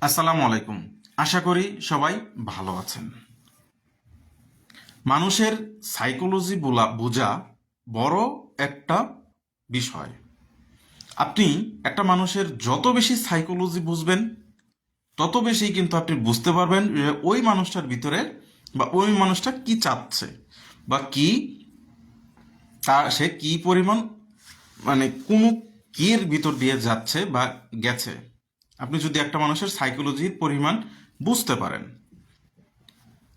আসসালামু আলাইকুম। আশা করি সবাই ভালো আছেন। মানুষের সাইকোলজি বোঝা বড় একটা বিষয়। আপনি একটা মানুষের যত বেশি সাইকোলজি বুঝবেন তত বেশি কিন্তু আপনি বুঝতে পারবেন যে ওই মানুষটার ভিতরে বা ওই মানুষটা কি চাচ্ছে বা কি সে কি পরিমাণ কোনো কির ভিতর দিয়ে যাচ্ছে বা গেছে। আপনি যদি একটা মানুষের সাইকোলজির পরিমাণ বুঝতে পারেন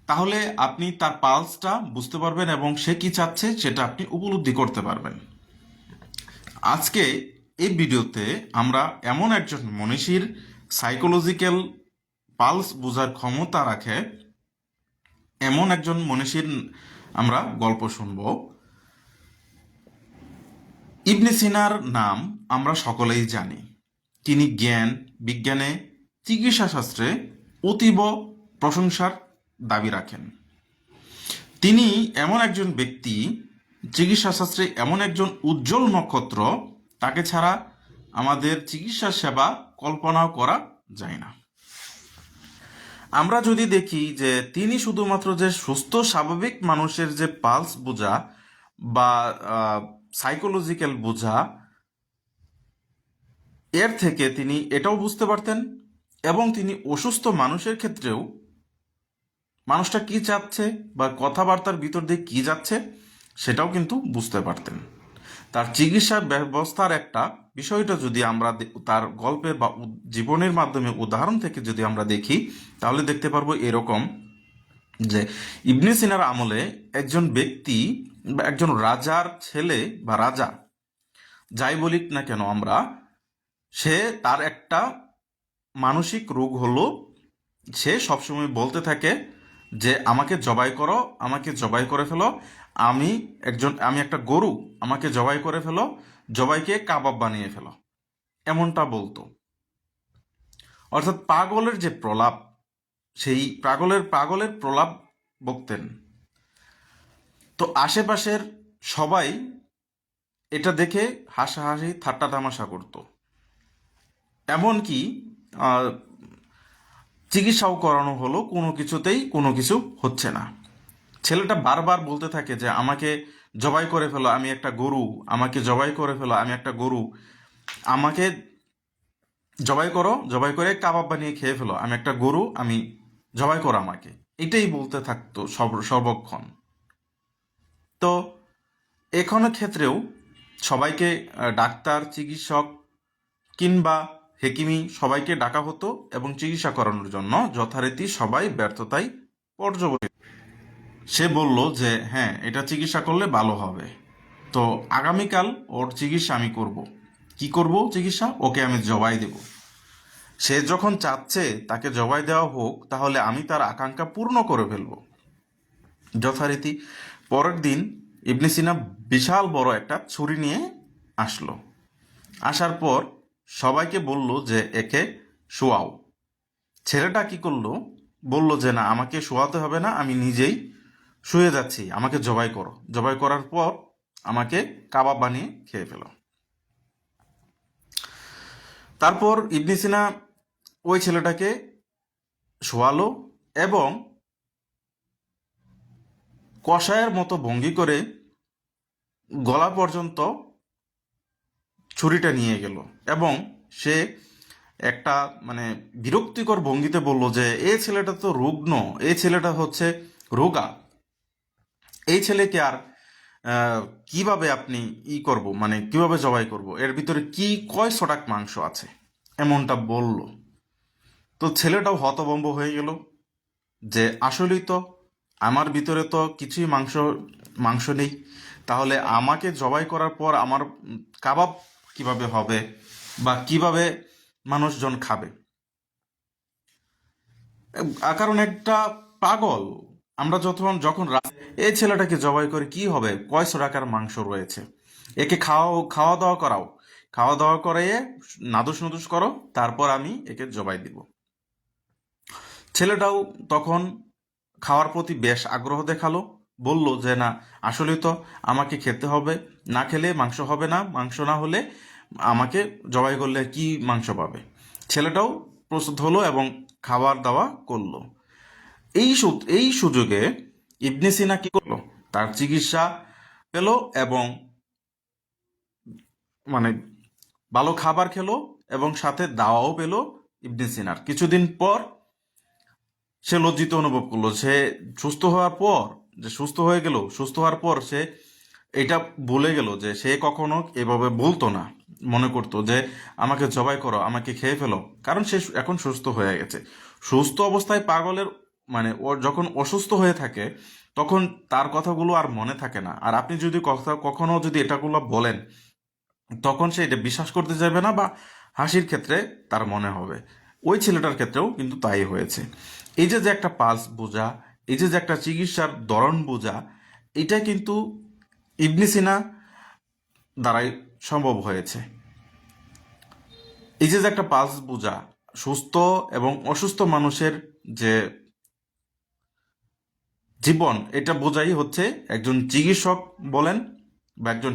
তাহলে আপনি তার পালসটা বুঝতে পারবেন এবং সে কি চাচ্ছে সেটা আপনি উপলব্ধি করতে পারবেন। আজকে এই ভিডিওতে আমরা এমন একজন মনীষীর সাইকোলজিক্যাল পালস বোঝার ক্ষমতা রাখে এমন একজন মনীষীর আমরা গল্প শুনব। ইবনে সিনার নাম আমরা সকলেই জানি। তিনি জ্ঞান বিজ্ঞানে চিকিৎসা শাস্ত্রে অতীব প্রশংসার দাবি রাখেন। তিনি এমন একজন ব্যক্তি, চিকিৎসাশাস্ত্রে এমন একজন উজ্জ্বল নক্ষত্র, তাকে ছাড়া আমাদের চিকিৎসা সেবা কল্পনাও করা যায় না। আমরা যদি দেখি যে তিনি শুধুমাত্র যে সুস্থ স্বাভাবিক মানুষের যে পালস বোঝা বা সাইকোলজিক্যাল বোঝা, এর থেকে তিনি এটাও বুঝতে পারতেন এবং তিনি অসুস্থ মানুষের ক্ষেত্রেও মানুষটা কি চাচ্ছে বা কথাবার্তার ভিতর দিয়ে কি যাচ্ছে সেটাও কিন্তু বুঝতে পারতেন। তার চিকিৎসা ব্যবস্থার একটা বিষয়টা যদি আমরা তার গল্পের বা জীবনের মাধ্যমে উদাহরণ থেকে যদি আমরা দেখি তাহলে দেখতে পারবো এরকম যে ইবনে সিনার আমলে একজন ব্যক্তি বা একজন রাজার ছেলে বা রাজা যাই বলি না কেন আমরা, সে তার একটা মানসিক রোগ হলো, সে সবসময় বলতে থাকে যে আমাকে জবাই করো, আমাকে জবাই করে ফেলো, আমি একটা গরু, আমাকে জবাই করে ফেলো, জবাইকে কাবাব বানিয়ে ফেলো, এমনটা বলতো। অর্থাৎ পাগলের যে প্রলাপ, সেই পাগলের প্রলাপ বকতেন। তো আশেপাশের সবাই এটা দেখে হাসাহাসি ঠাট্টা তামাশা করতো। এমনকি আহ, চিকিৎসাও করানো হলো, কোনো কিছুতেই কোনো কিছু হচ্ছে না। ছেলেটা বারবার বলতে থাকে যে আমাকে জবাই করে ফেলো, আমি একটা গরু, আমাকে জবাই করে ফেলো, আমি একটা গরু, আমাকে জবাই করো, জবাই করে কাবাব বানিয়ে খেয়ে ফেলো, আমি একটা গরু, আমি জবাই করো আমাকে, এটাই বলতে থাকতো সর্বক্ষণ। তো এখনো ক্ষেত্রেও সবাইকে ডাক্তার চিকিৎসক কিংবা হেকিমি সবাইকে ডাকা হতো এবং চিকিৎসা করানোর জন্য যথারীতি সবাই ব্যর্থতায় পর্যবসিত। সে বলল যে হ্যাঁ, এটা চিকিৎসা করলে ভালো হবে। তো আগামীকাল ওর চিকিৎসা আমি করব। কি করব চিকিৎসা? ওকে আমি জবাই দেব। সে যখন চাচ্ছে তাকে জবাই দেওয়া হোক তাহলে আমি তার আকাঙ্ক্ষা পূর্ণ করে ফেলব। যথারীতি পরের দিন ইবনে সিনা বিশাল বড় একটা ছুরি নিয়ে আসলো। আসার পর সবাইকে বলল যে একে শোয়াও। ছেলেটা কি করলো? বলল যে না, আমাকে শোয়াতে হবে না, আমি নিজেই শুয়ে যাচ্ছি, আমাকে জবাই করো, জবাই করার পর আমাকে কাবাব বানিয়ে খেয়ে ফেলো। তারপর ইবনে সিনা ওই ছেলেটাকে শোয়ালো এবং কষায়ের মতো ভঙ্গি করে গলা পর্যন্ত ছুরিটা নিয়ে গেল এবং সে একটা বিরক্তিকর ভঙ্গিতে বলল যে এই ছেলেটা তো রুগ্ন, এই ছেলেটা হচ্ছে রোগা, এই ছেলেকে আর আহ, কিভাবে আপনি করব, কিভাবে জবাই করব, এর ভিতরে কি কয় শটাক মাংস আছে, এমনটা বলল। তো ছেলেটাও হতভম্ব হয়ে গেল যে আসলেই তো আমার ভিতরে তো কিছুই মাংস মাংস নেই, তাহলে আমাকে জবাই করার পর আমার কাবাব কিভাবে হবে বা কিভাবে মানুষজন খাবে? কারণ একটা পাগল, আমরা যখন এই ছেলেটাকে জবাই করে কি হবে, কয়শো টাকার মাংস রয়েছে, একে খাওয়া দাওয়া করাও, খাওয়া দাওয়া করে নাদুস নুদুস করো, তারপর আমি একে জবাই দিব। ছেলেটাও তখন খাওয়ার প্রতি বেশ আগ্রহ দেখালো, বলল যে না, আসলে তো আমাকে খেতে হবে, না খেলে মাংস হবে না, মাংস না হলে আমাকে জবাই করলে কি মাংস পাবে। ছেলেটাও প্রস্তুত হলো এবং খাবার দাওয়া করলো। এই সুযোগে ইবনে সিনা কি করলো, তার চিকিৎসা পেল এবং মানে ভালো খাবার খেলো এবং সাথে দাওয়াও পেল ইবনে সিনার। কিছুদিন পর সে লজ্জিত অনুভব করলো। সে সুস্থ হওয়ার পর, যে সুস্থ হয়ে গেল, সুস্থ হওয়ার পর সে এটা ভুলে গেল যে সে কখনো এভাবে বলতো না। মনে করতো যে আমাকে জবাই করো, আমাকে খেয়ে ফেলো, কারণ সে এখন সুস্থ হয়ে গেছে। সুস্থ অবস্থায় পাগলের ওর যখন অসুস্থ হয়ে থাকে তখন তার কথাগুলো আর মনে থাকে না। আর আপনি যদি কখনো যদি এটাগুলো বলেন তখন সে এটা বিশ্বাস করতে যাবে না, বা হাসির ক্ষেত্রে তার মনে হবে। ওই ছেলেটার ক্ষেত্রেও কিন্তু তাই হয়েছে। এই যে যে একটা পালস বোঝা, এই যে যে একটা চিকিৎসার ধরন বোঝা, এটা কিন্তু ইবনে সিনা দ্বারাই সম্ভব হয়েছে। এই যে যে একটা পালস বোঝা, সুস্থ এবং অসুস্থ মানুষের যে জীবন, এটা বোঝাই হচ্ছে একজন চিকিৎসক বলেন বা একজন